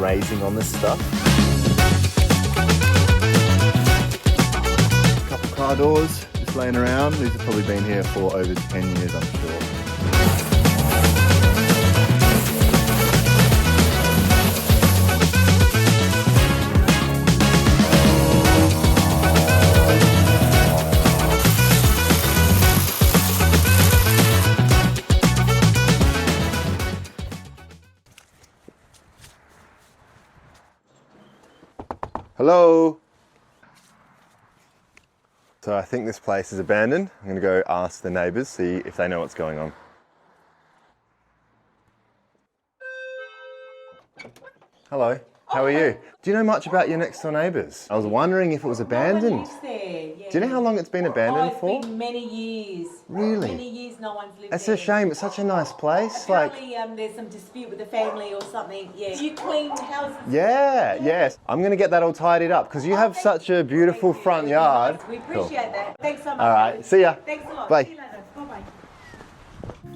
grazing on this stuff. A couple car doors just laying around. These have probably been here for over 10 years, I'm sure. Hello. So I think this place is abandoned. I'm gonna go ask the neighbours, see if they know what's going on. Hello, how are you? Do you know much about your next door neighbours? I was wondering if it was abandoned. No one lives there, yeah. Do you know how long it's been abandoned for? It's been many years. Really? Many years no one's lived It's there. a shame, it's such a nice place. Apparently there's some dispute with the family or something, yeah. You clean houses? Yes. I'm gonna get that all tidied up because you have such a beautiful front yard. We appreciate that. Thanks so much. All right, see ya. Thanks a lot. Bye. See you later. Bye-bye.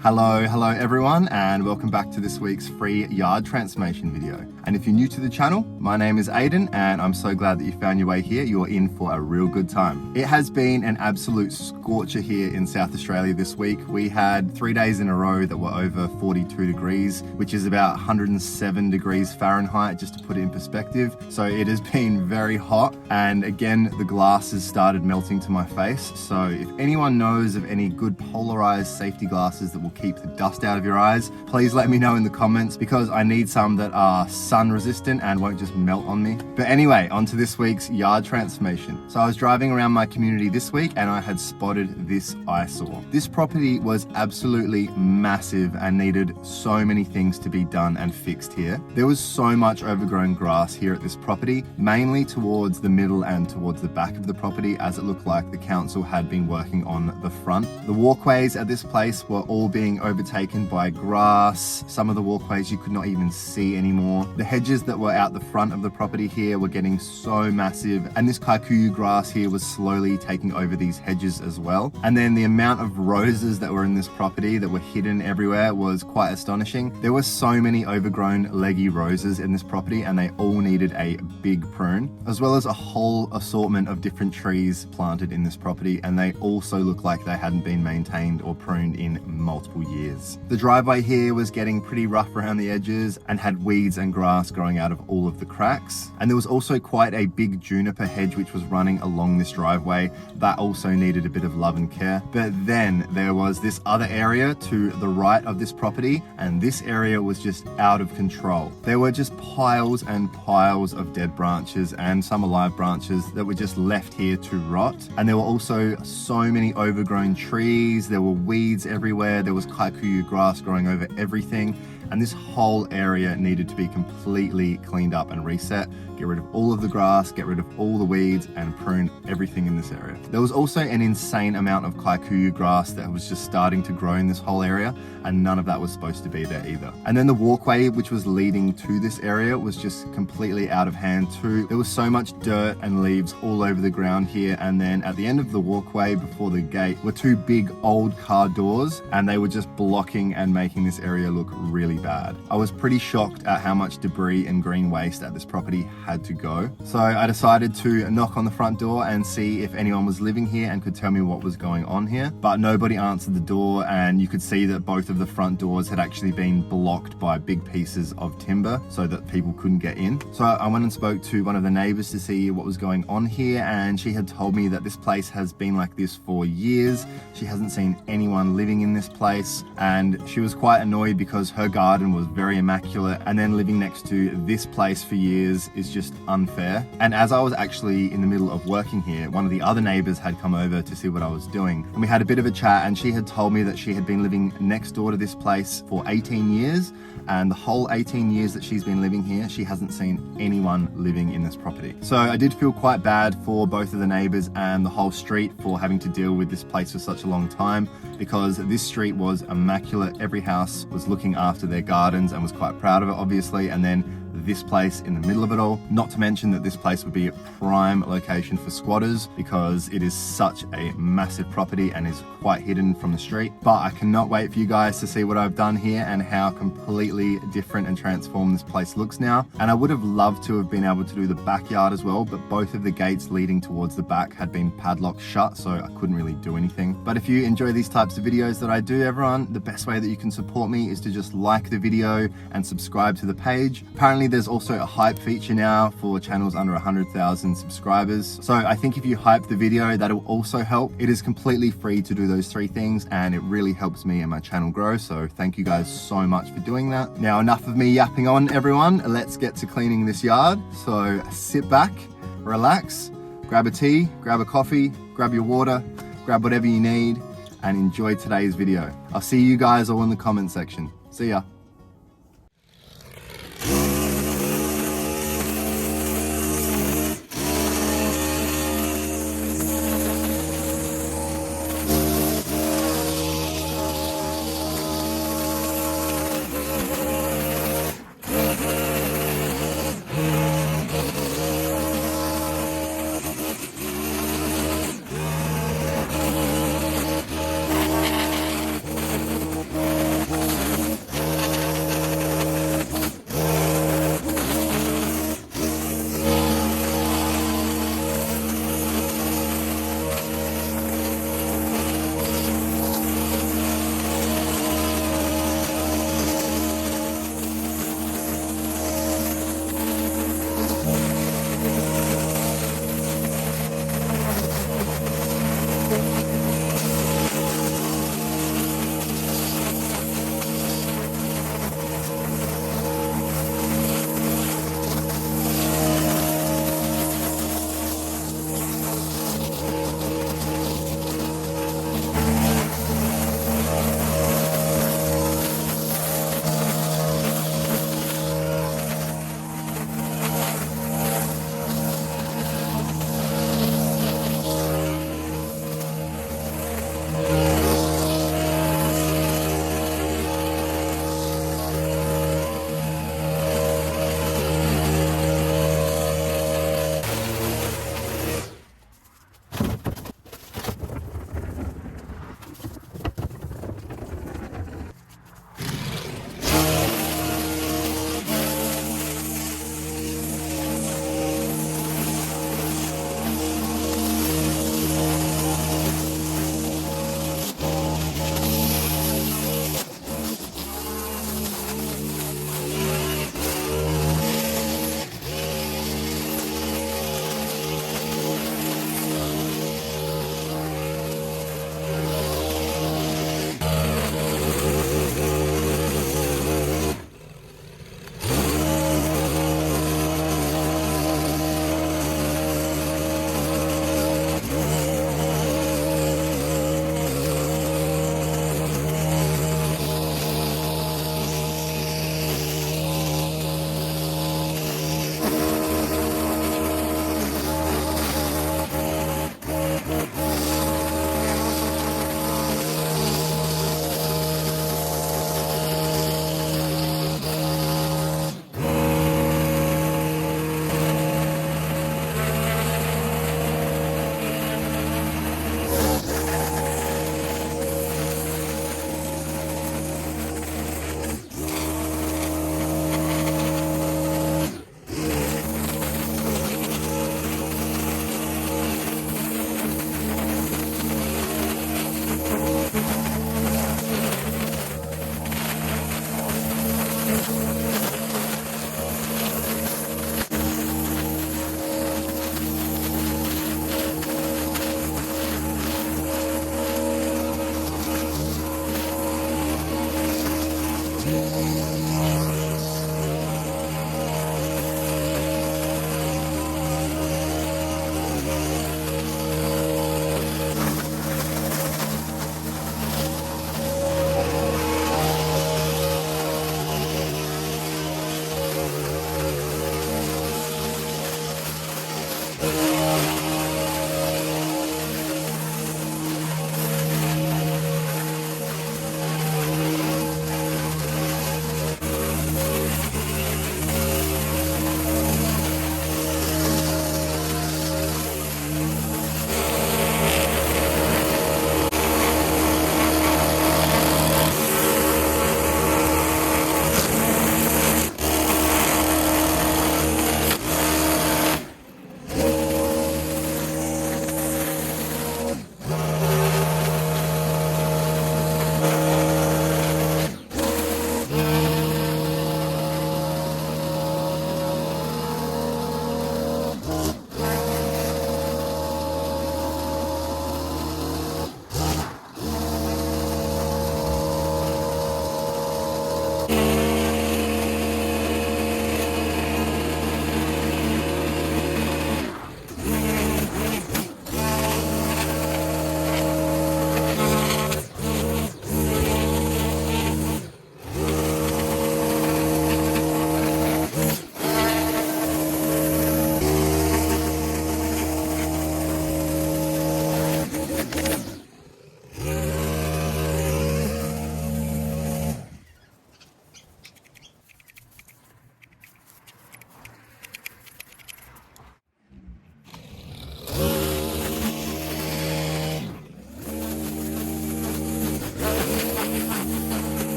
Hello everyone, and welcome back to this week's free yard transformation video. And if you're new to the channel, my name is Aidan, and I'm so glad that you found your way here. You're in for a real good time. It has been an absolute scorcher here in South Australia this week. We had 3 days in a row that were over 42 degrees, which is about 107 degrees Fahrenheit, just to put it in perspective. So it has been very hot, and again, the glass has started melting to my face. So if anyone knows of any good polarized safety glasses that will keep the dust out of your eyes, please let me know in the comments, because I need some that are sun resistant and won't just melt on me. But anyway, on to this week's yard transformation. So I was driving around my community this week and I had spotted this eyesore. This property was absolutely massive and needed so many things to be done and fixed here. There was so much overgrown grass here at this property, mainly towards the middle and towards the back of the property, as it looked like the council had been working on the front. The walkways at this place were all being overtaken by grass. Some of the walkways you could not even see anymore. The hedges that were out the front of the property here were getting so massive, and this kikuyu grass here was slowly taking over these hedges as well. And then the amount of roses that were in this property that were hidden everywhere was quite astonishing. There were so many overgrown leggy roses in this property, and they all needed a big prune, as well as a whole assortment of different trees planted in this property, and they also look like they hadn't been maintained or pruned in multiple years. The driveway here was getting pretty rough around the edges and had weeds and grass growing out of all of the cracks. And there was also quite a big juniper hedge which was running along this driveway. That also needed a bit of love and care. But then there was this other area to the right of this property, and this area was just out of control. There were just piles and piles of dead branches and some alive branches that were just left here to rot. And there were also so many overgrown trees. There were weeds everywhere. There was kikuyu grass growing over everything, and this whole area needed to be completely cleaned up and reset. Get rid of all of the grass, get rid of all the weeds, and prune everything in this area. There was also an insane amount of kikuyu grass that was just starting to grow in this whole area, and none of that was supposed to be there either. And then the walkway which was leading to this area was just completely out of hand too. There was so much dirt and leaves all over the ground here, and then at the end of the walkway before the gate were two big old car doors, and they were just blocking and making this area look really bad. I was pretty shocked at how much debris and green waste at this property had to go. So I decided to knock on the front door and see if anyone was living here and could tell me what was going on here. But nobody answered the door, and you could see that both of the front doors had actually been blocked by big pieces of timber so that people couldn't get in. So I went and spoke to one of the neighbors to see what was going on here, and she had told me that this place has been like this for years. She hasn't seen anyone living in this place, and she was quite annoyed because her garden was very immaculate, and then living next to this place for years is just unfair. And as I was actually in the middle of working here, one of the other neighbors had come over to see what I was doing, and we had a bit of a chat, and she had told me that she had been living next door to this place for 18 years, and the whole 18 years that she's been living here, she hasn't seen anyone living in this property. So I did feel quite bad for both of the neighbors and the whole street for having to deal with this place for such a long time, because this street was immaculate. Every house was looking after their gardens and was quite proud of it, obviously, and then this place in the middle of it all. Not to mention that this place would be a prime location for squatters because it is such a massive property and is quite hidden from the street. But I cannot wait for you guys to see what I've done here and how completely different and transformed this place looks now. And I would have loved to have been able to do the backyard as well, but both of the gates leading towards the back had been padlocked shut, so I couldn't really do anything. But if you enjoy these types of videos that I do, everyone, the best way that you can support me is to just like the video and subscribe to the page. Apparently there's also a hype feature now for channels under 100,000 subscribers. So I think if you hype the video, that'll also help. It is completely free to do those three things and it really helps me and my channel grow. So thank you guys so much for doing that. Now enough of me yapping on, everyone. Let's get to cleaning this yard. So sit back, relax, grab a tea, grab a coffee, grab your water, grab whatever you need and enjoy today's video. I'll see you guys all in the comment section. See ya.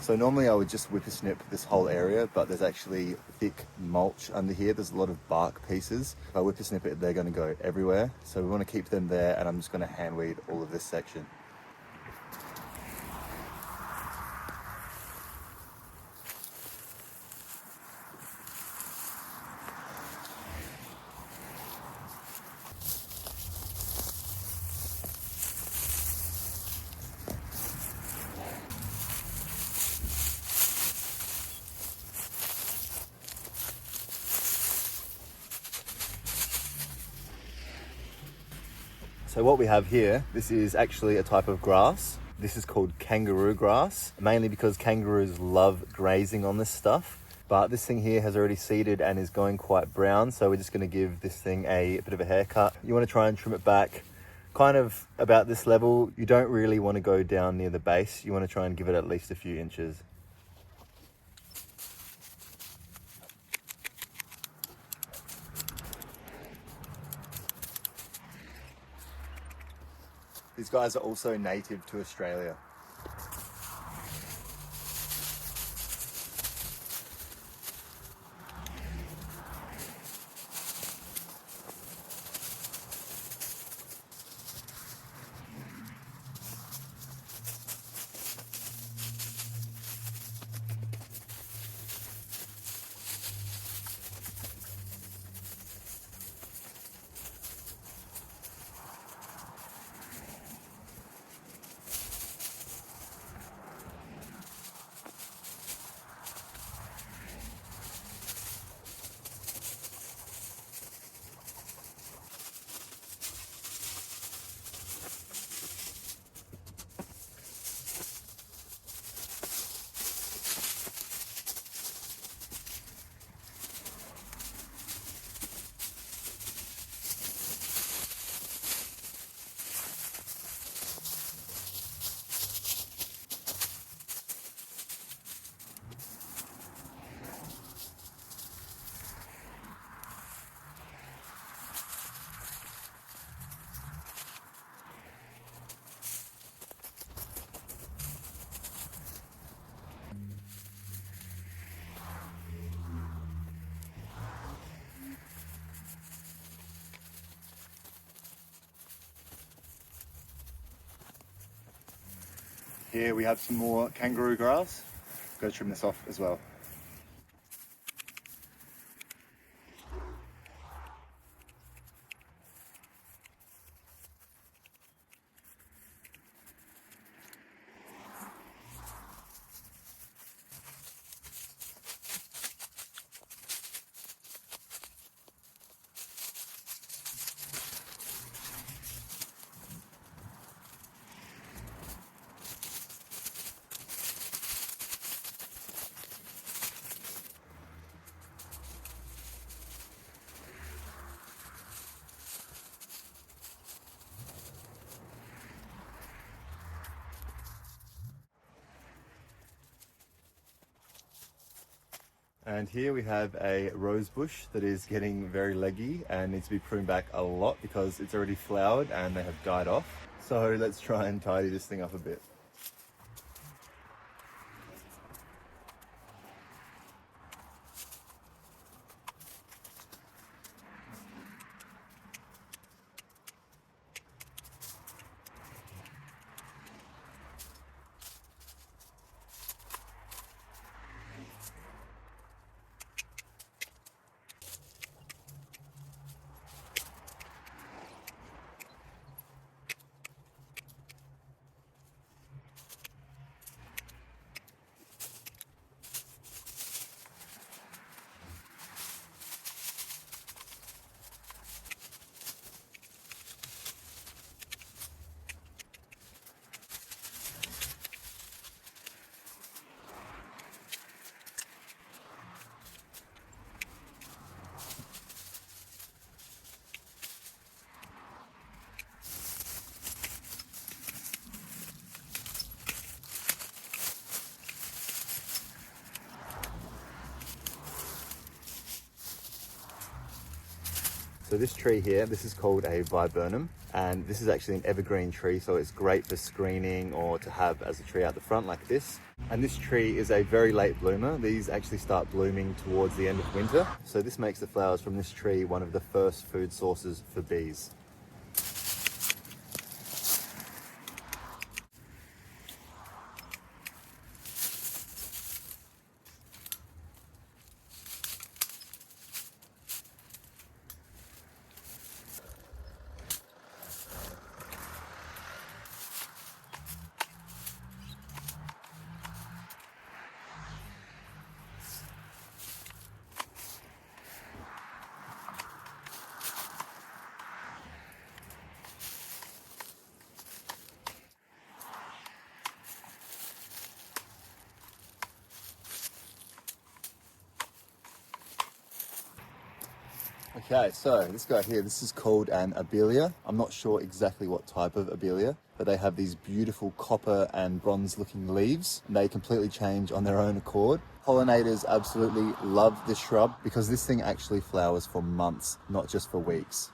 So normally I would just whippersnip this whole area, but there's actually thick mulch under here. There's a lot of bark pieces. If I whippersnip it, they're going to go everywhere. So we want to keep them there, and I'm just going to hand weed all of this section. So what we have here, this is actually a type of grass. This is called kangaroo grass, mainly because kangaroos love grazing on this stuff. But this thing here has already seeded and is going quite brown, so we're just going to give this thing a bit of a haircut. You want to try and trim it back kind of about this level. You don't really want to go down near the base. You want to try and give it at least a few inches. These guys are also native to Australia. Here we have some more kangaroo grass. Go trim this off as well. And here we have a rose bush that is getting very leggy and needs to be pruned back a lot because it's already flowered and they have died off. So let's try and tidy this thing up a bit. So this tree here, this is called a viburnum, and this is actually an evergreen tree, so it's great for screening or to have as a tree out the front like this. And this tree is a very late bloomer. These actually start blooming towards the end of winter. So this makes the flowers from this tree one of the first food sources for bees. Okay, so this guy here, this is called an abelia. I'm not sure exactly what type of abelia, but they have these beautiful copper and bronze looking leaves, and they completely change on their own accord. Pollinators absolutely love this shrub because this thing actually flowers for months, not just for weeks.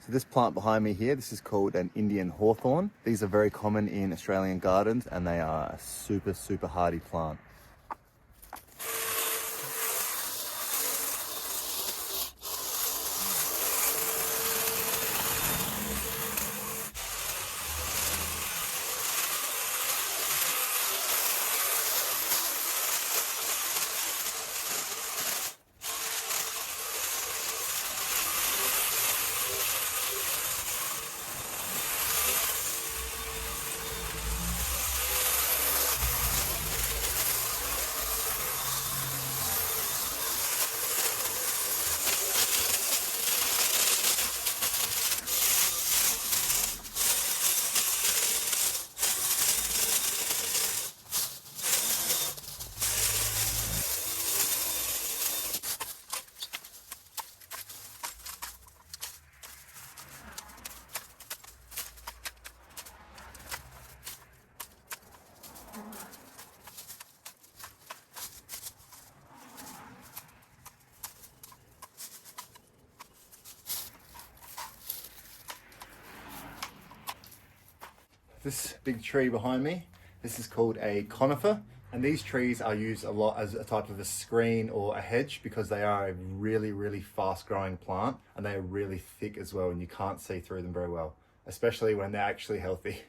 So this plant behind me here, this is called an Indian hawthorn. These are very common in Australian gardens and they are a super, super hardy plant. This big tree behind me, this is called a conifer, and these trees are used a lot as a type of a screen or a hedge because they are a really, really fast growing plant and they are really thick as well and you can't see through them very well, especially when they're actually healthy.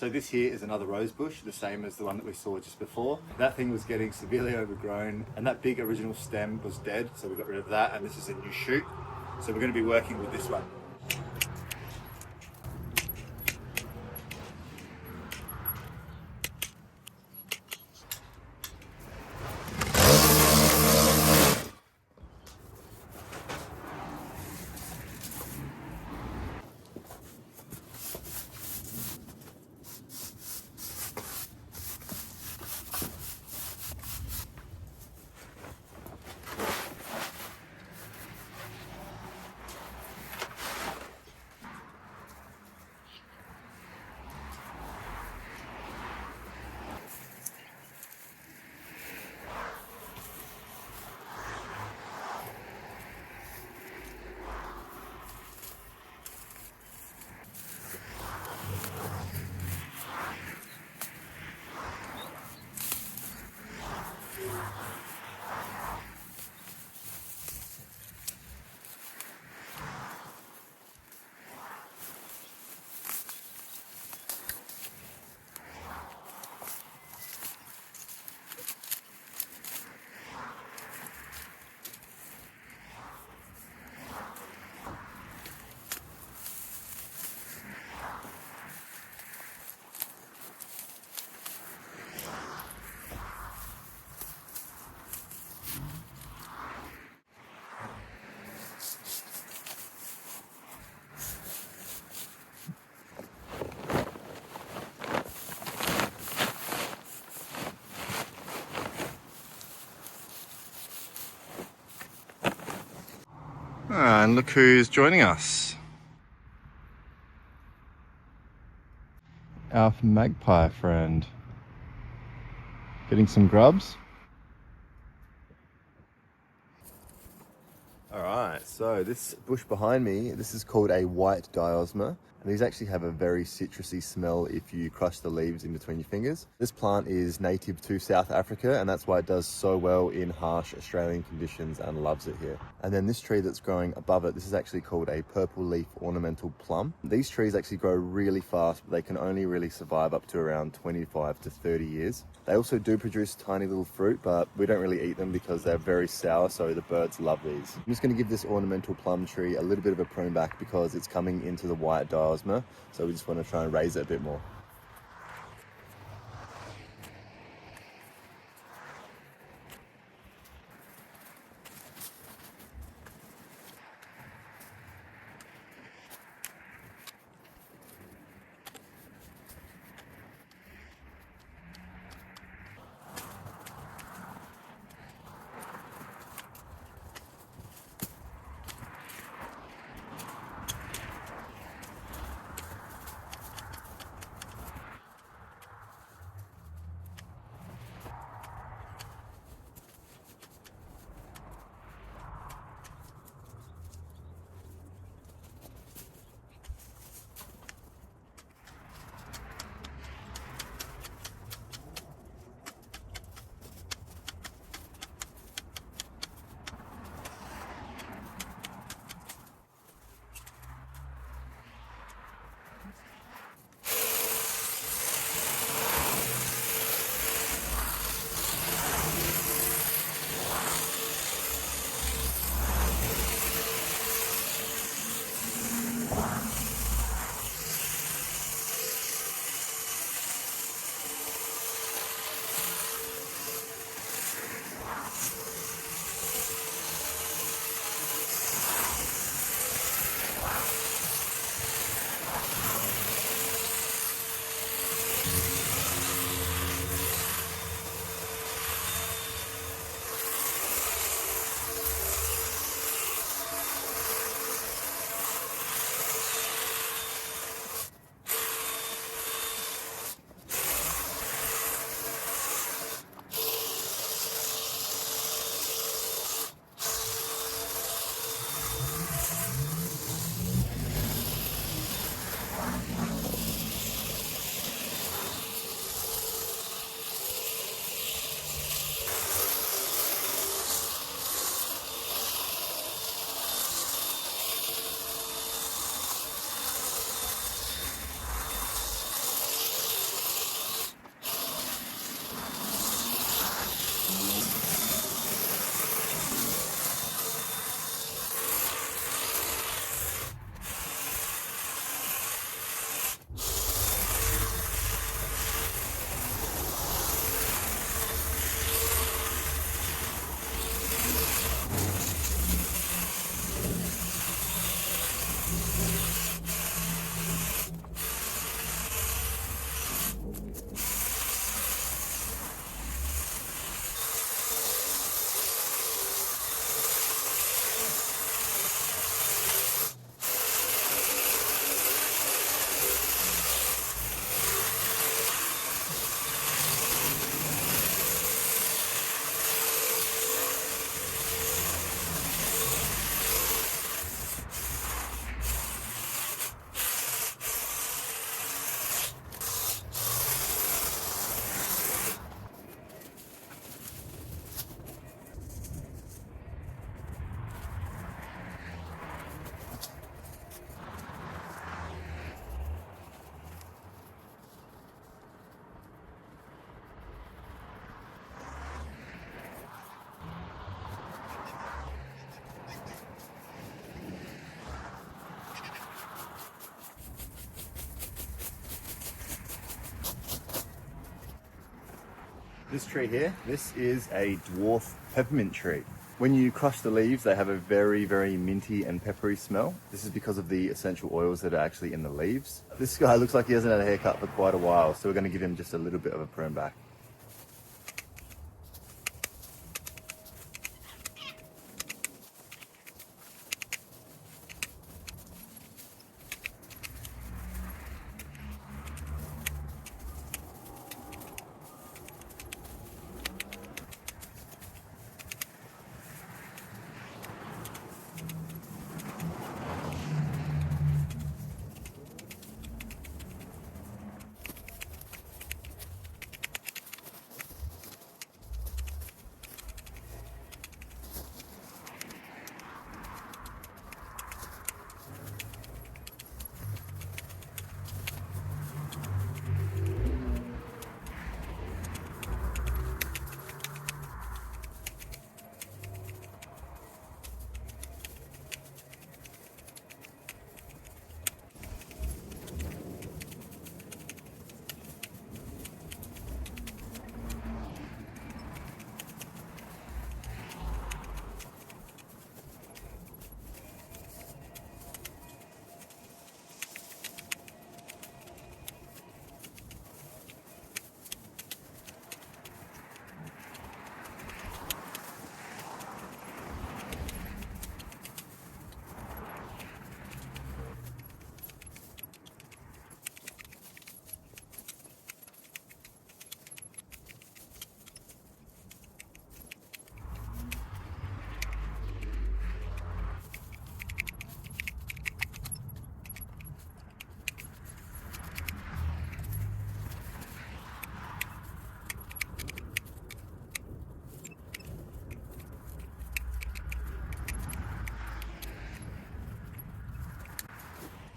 So this here is another rose bush, the same as the one that we saw just before. That thing was getting severely overgrown and that big original stem was dead, so we got rid of that, and this is a new shoot. So we're going to be working with this one. And look who's joining us. Our magpie friend. Getting some grubs. Alright, so this bush behind me, this is called a white diosma. And these actually have a very citrusy smell if you crush the leaves in between your fingers. This plant is native to South Africa, and that's why it does so well in harsh Australian conditions and loves it here. And then this tree that's growing above it, this is actually called a purple leaf ornamental plum. These trees actually grow really fast, but they can only really survive up to around 25 to 30 years. They also do produce tiny little fruit, but we don't really eat them because they're very sour, so the birds love these. I'm just going to give this ornamental plum tree a little bit of a prune back because it's coming into the white diosma, so we just want to try and raise it a bit more. This tree here, this is a dwarf peppermint tree. When you crush the leaves, they have a very, very minty and peppery smell. This is because of the essential oils that are actually in the leaves. This guy looks like he hasn't had a haircut for quite a while, so we're going to give him just a little bit of a prune back.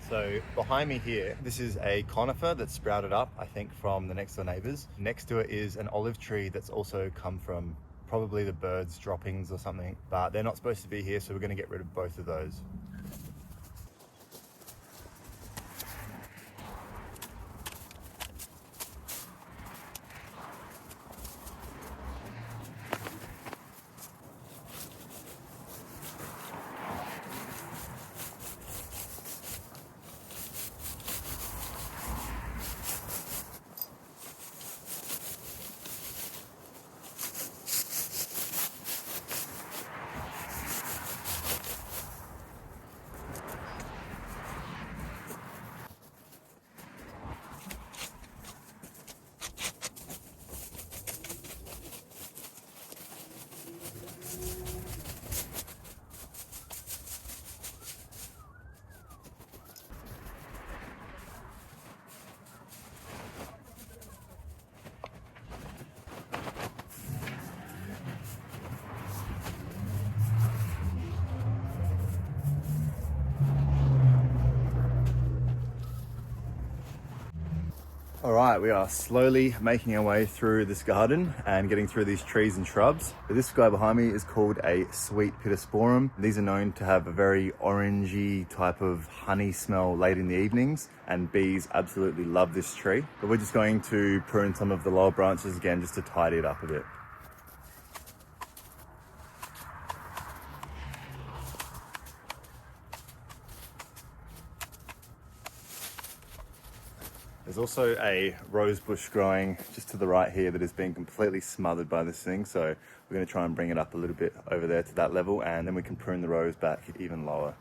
So behind me here, this is a conifer that's sprouted up, I think from the next door neighbors. Next to it is an olive tree that's also come from probably the birds' droppings or something, but they're not supposed to be here, so we're going to get rid of both of those. All right, we are slowly making our way through this garden and getting through these trees and shrubs. This guy behind me is called a sweet pittosporum. These are known to have a very orangey type of honey smell late in the evenings, and bees absolutely love this tree. But we're just going to prune some of the lower branches again just to tidy it up a bit. There's also a rose bush growing just to the right here that has been completely smothered by this thing. So we're going to try and bring it up a little bit over there to that level, and then we can prune the rose back even lower.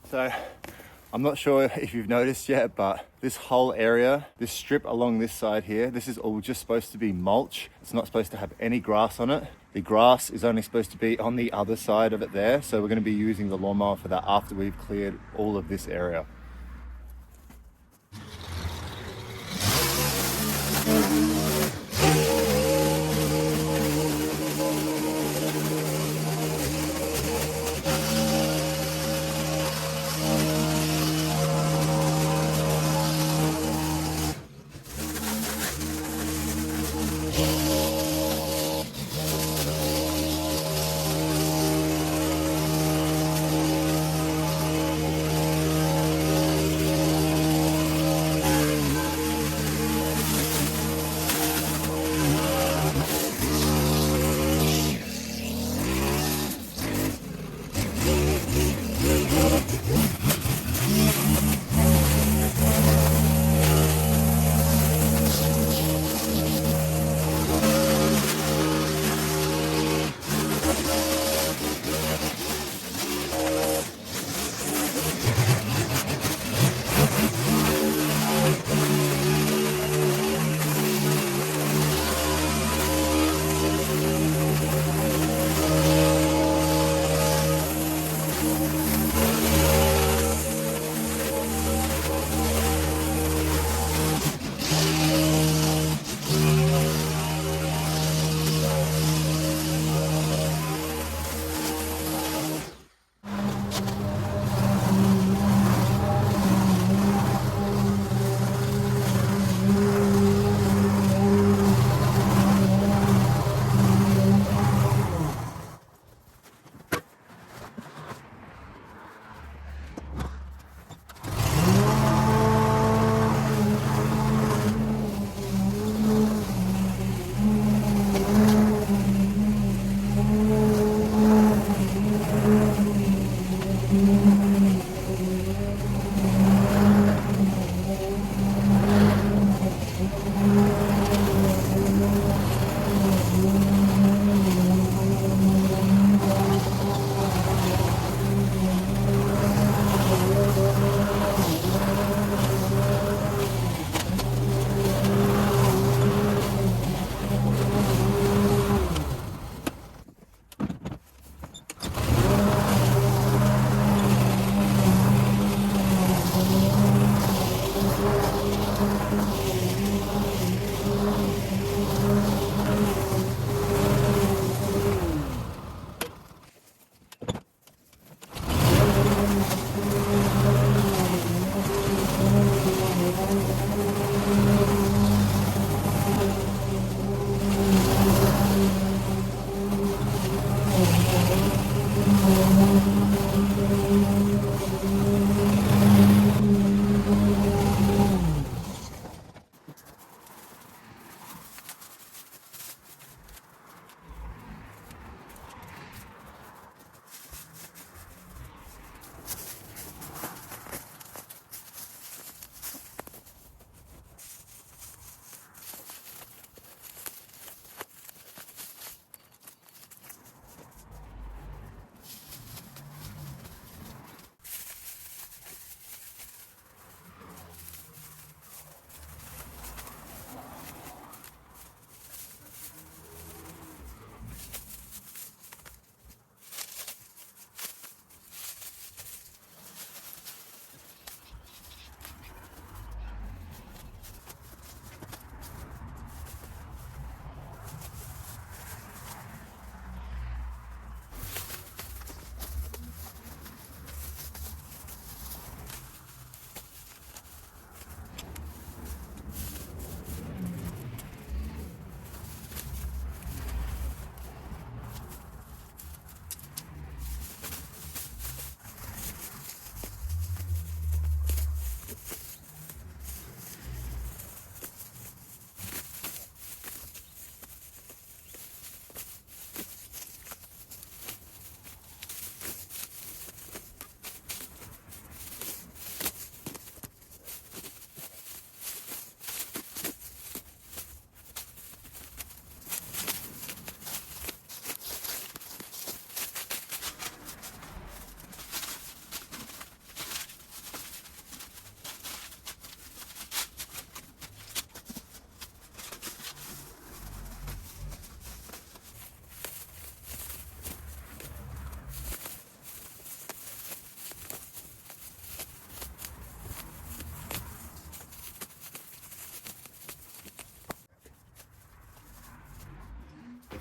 So I'm not sure if you've noticed yet, but this whole area, this strip along this side here, this is all just supposed to be mulch. It's not supposed to have any grass on it. The grass is only supposed to be on the other side of it there. So we're going to be using the lawnmower for that after we've cleared all of this area.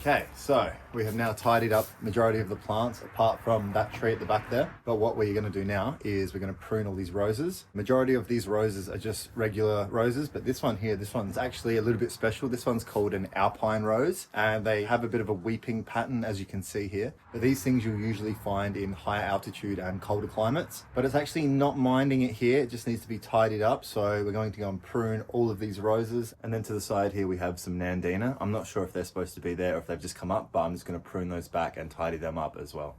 Okay, so we have now tidied up majority of the plants apart from that tree at the back there. But what we're going to do now is we're going to prune all these roses. Majority of these roses are just regular roses, but this one here, this one's actually a little bit special. This one's called an alpine rose, and they have a bit of a weeping pattern, as you can see here. But these things you'll usually find in higher altitude and colder climates. But it's actually not minding it here. It just needs to be tidied up. So we're going to go and prune all of these roses. And then to the side here, we have some nandina. I'm not sure if they're supposed to be there or if they've just come up, but I'm just going to prune those back and tidy them up as well.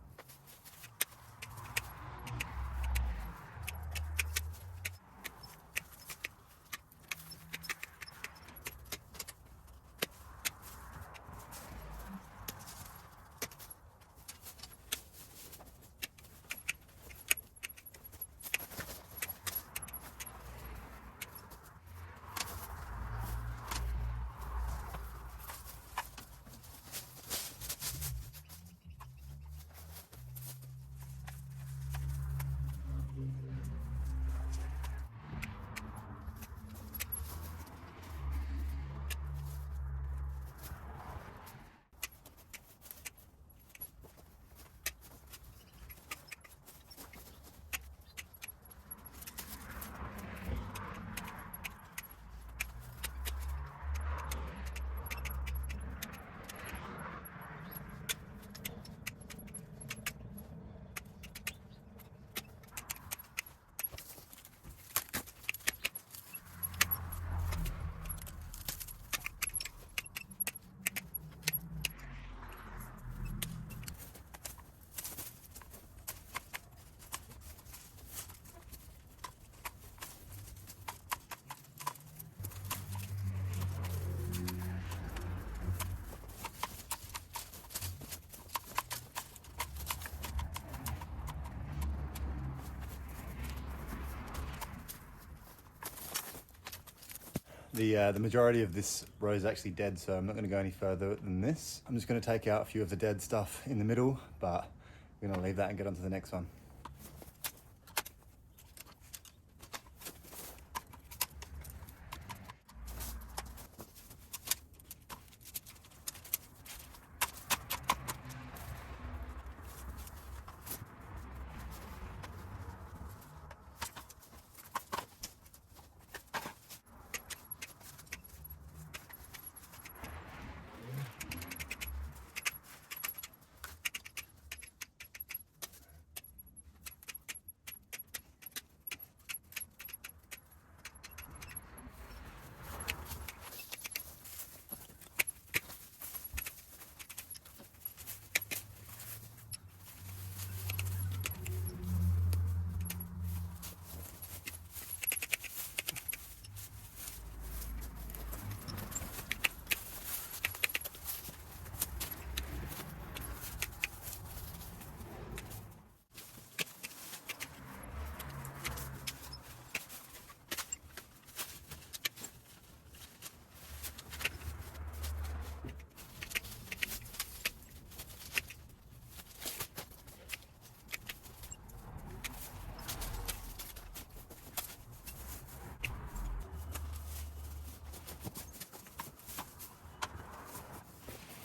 The majority of this row is actually dead, so I'm not going to go any further than this. I'm just going to take out a few of the dead stuff in the middle, but we're going to leave that and get on to the next one.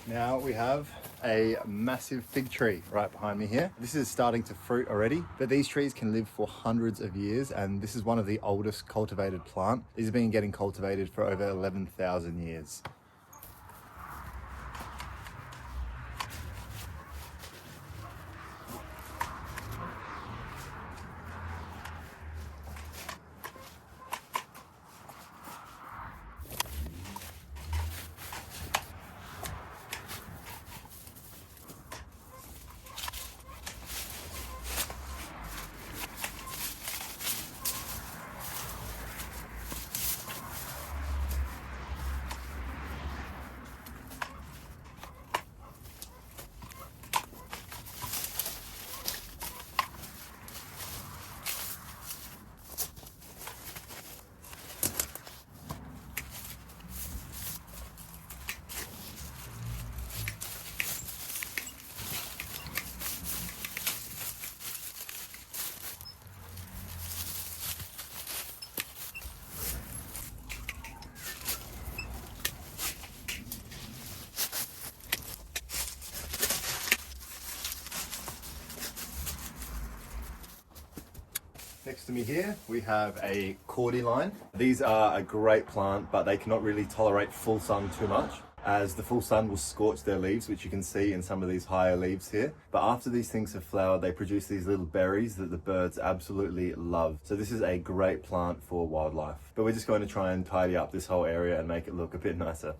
Now we have a massive fig tree right behind me here. This is starting to fruit already, but these trees can live for hundreds of years, and this is one of the oldest cultivated plant. These have been getting cultivated for over 11,000 years. Next to me here, we have a cordyline. These are a great plant, but they cannot really tolerate full sun too much, as the full sun will scorch their leaves, which you can see in some of these higher leaves here. But after these things have flowered, they produce these little berries that the birds absolutely love. So this is a great plant for wildlife. But we're just going to try and tidy up this whole area and make it look a bit nicer.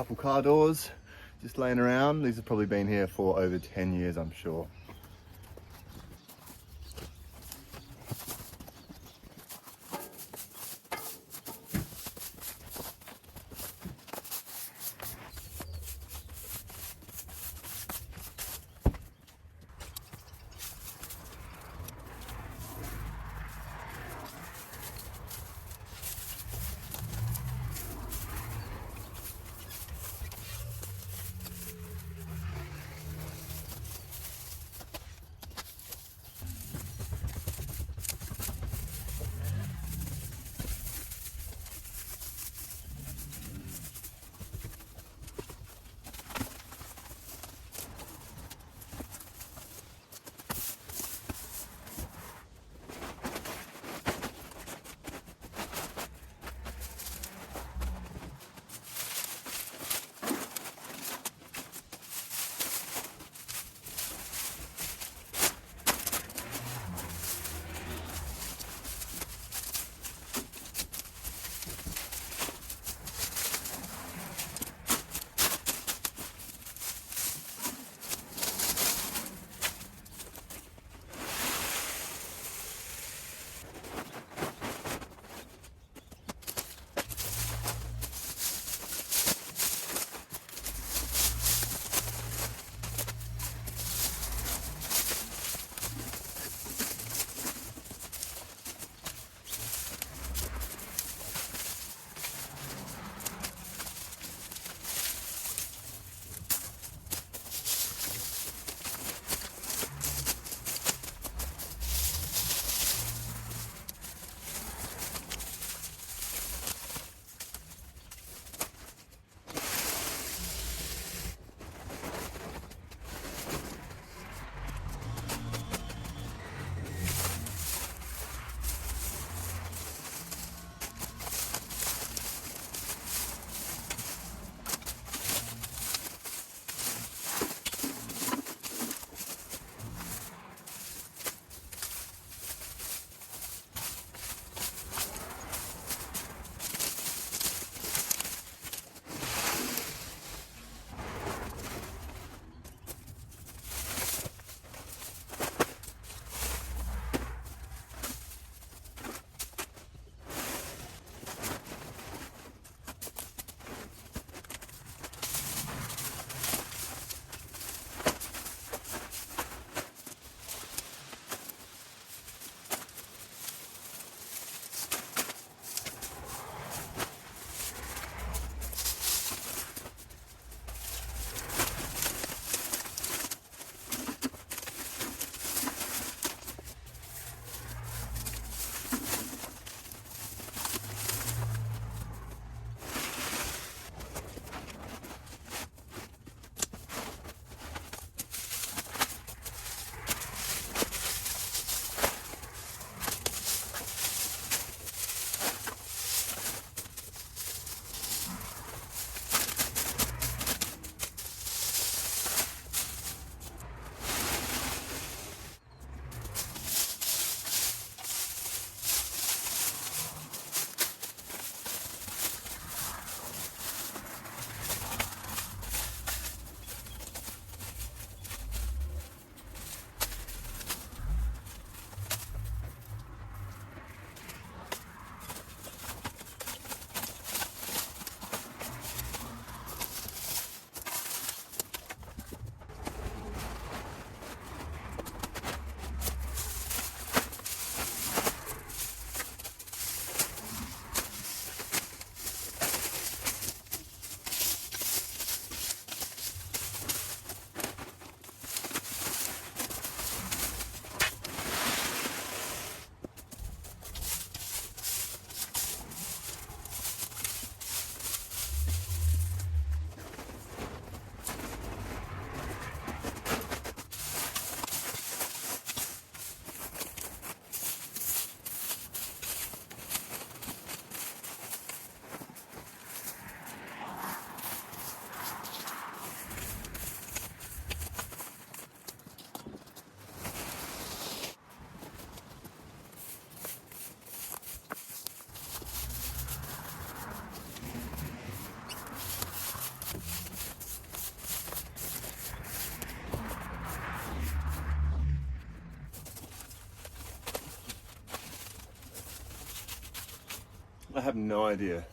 couple car doors just laying around. These have probably been here for over 10 years, I'm sure. I have no idea.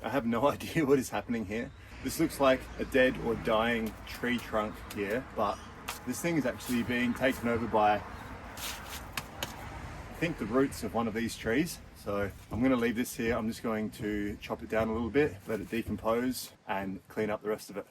I have no idea what is happening here. This looks like a dead or dying tree trunk here, but this thing is actually being taken over by, I think, the roots of one of these trees. So I'm going to leave this here. I'm just going to chop it down a little bit, let it decompose, and clean up the rest of it.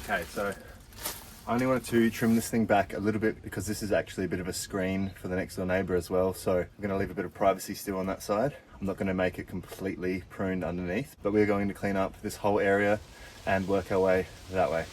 Okay, so I only wanted to trim this thing back a little bit because this is actually a bit of a screen for the next door neighbor as well. So I'm going to leave a bit of privacy still on that side. I'm not going to make it completely pruned underneath, but we're going to clean up this whole area and work our way that way.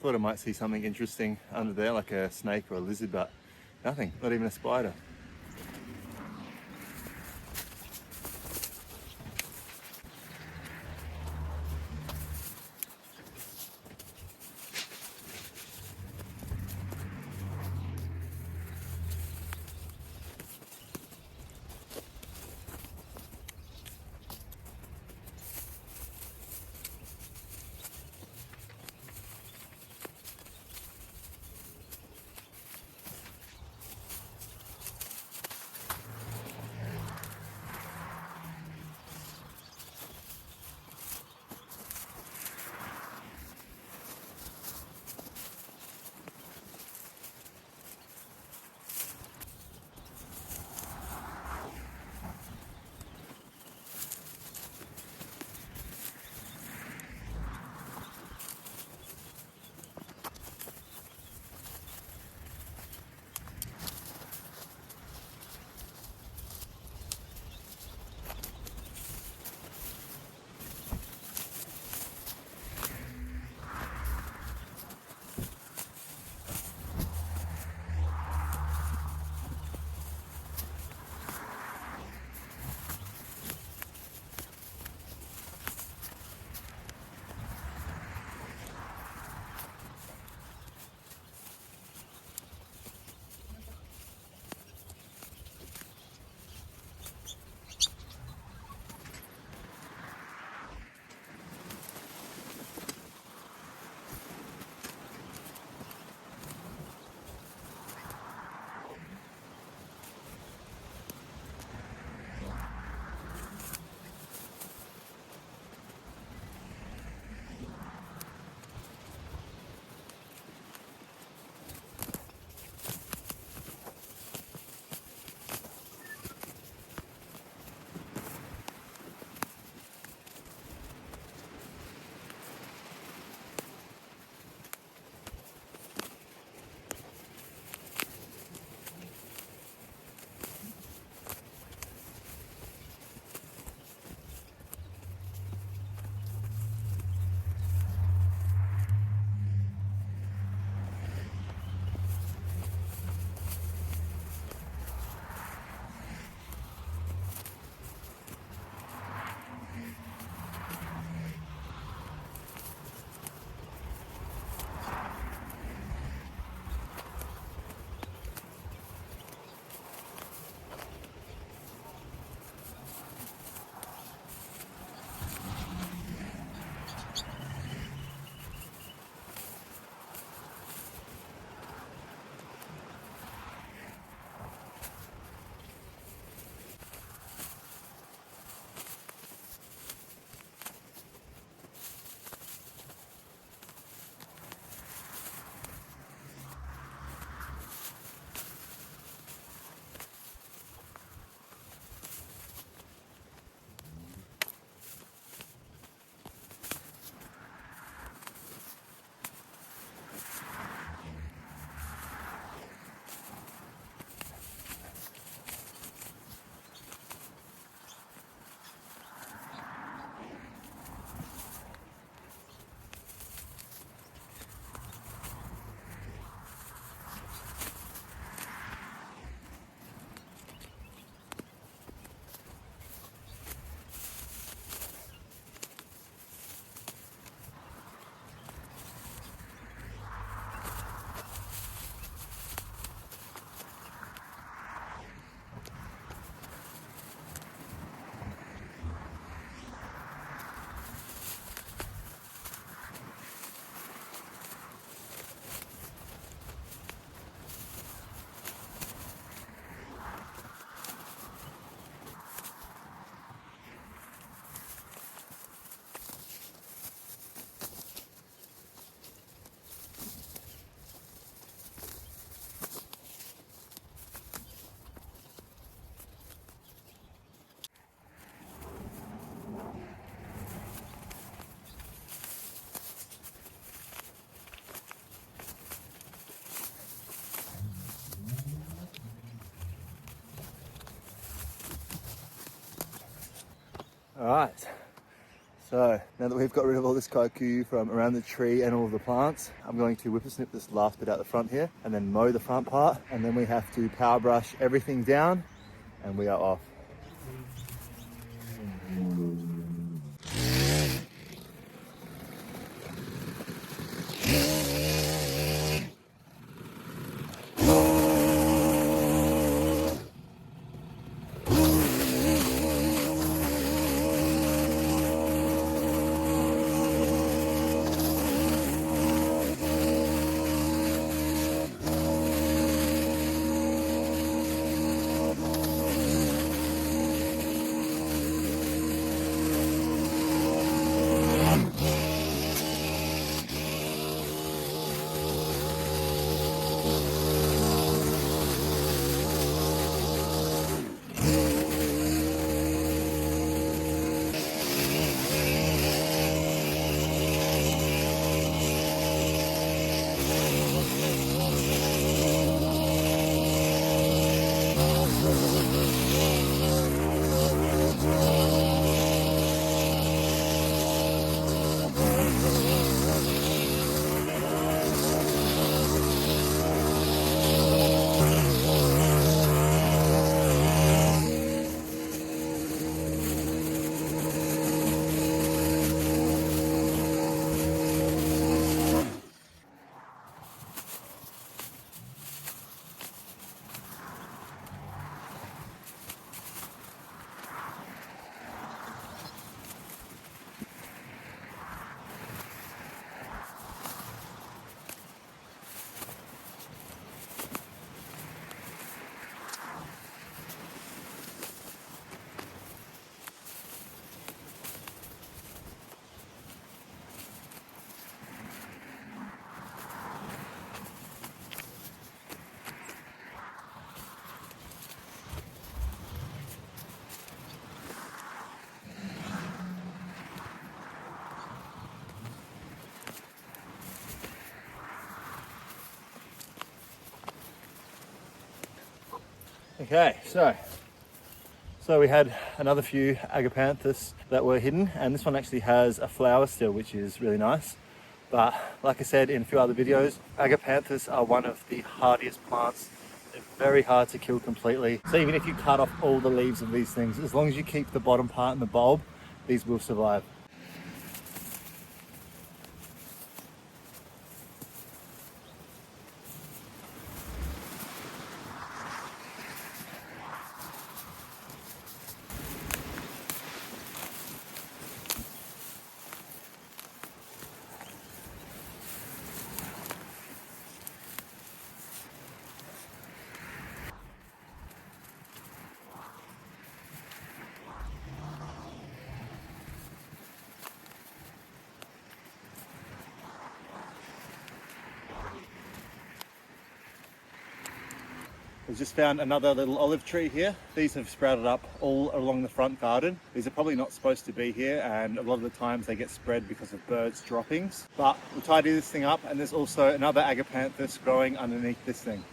Thought I might see something interesting under there, like a snake or a lizard, but nothing, not even a spider. All right, So now that we've got rid of all this koku from around the tree and all of the plants, I'm going to whippersnip this last bit out the front here and then mow the front part, and then we have to power brush everything down and we are off. Okay, so we had another few agapanthus that were hidden, and this one actually has a flower still, which is really nice. But like I said in a few other videos, agapanthus are one of the hardiest plants. They're very hard to kill completely. So even if you cut off all the leaves of these things, as long as you keep the bottom part and the bulb, these will survive. We've just found another little olive tree here. These have sprouted up all along the front garden. These are probably not supposed to be here, and a lot of the times they get spread because of birds' droppings. But we'll tidy this thing up, and there's also another agapanthus growing underneath this thing.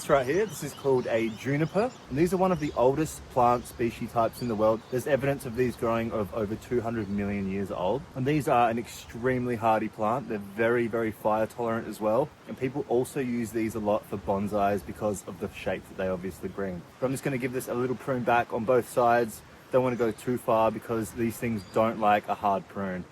this right here, this is called a juniper. And these are one of the oldest plant species types in the world. There's evidence of these growing of over 200 million years old. And these are an extremely hardy plant. They're very, very fire tolerant as well. And people also use these a lot for bonsais because of the shape that they obviously bring. But I'm just gonna give this a little prune back on both sides. Don't want to go too far because these things don't like a hard prune.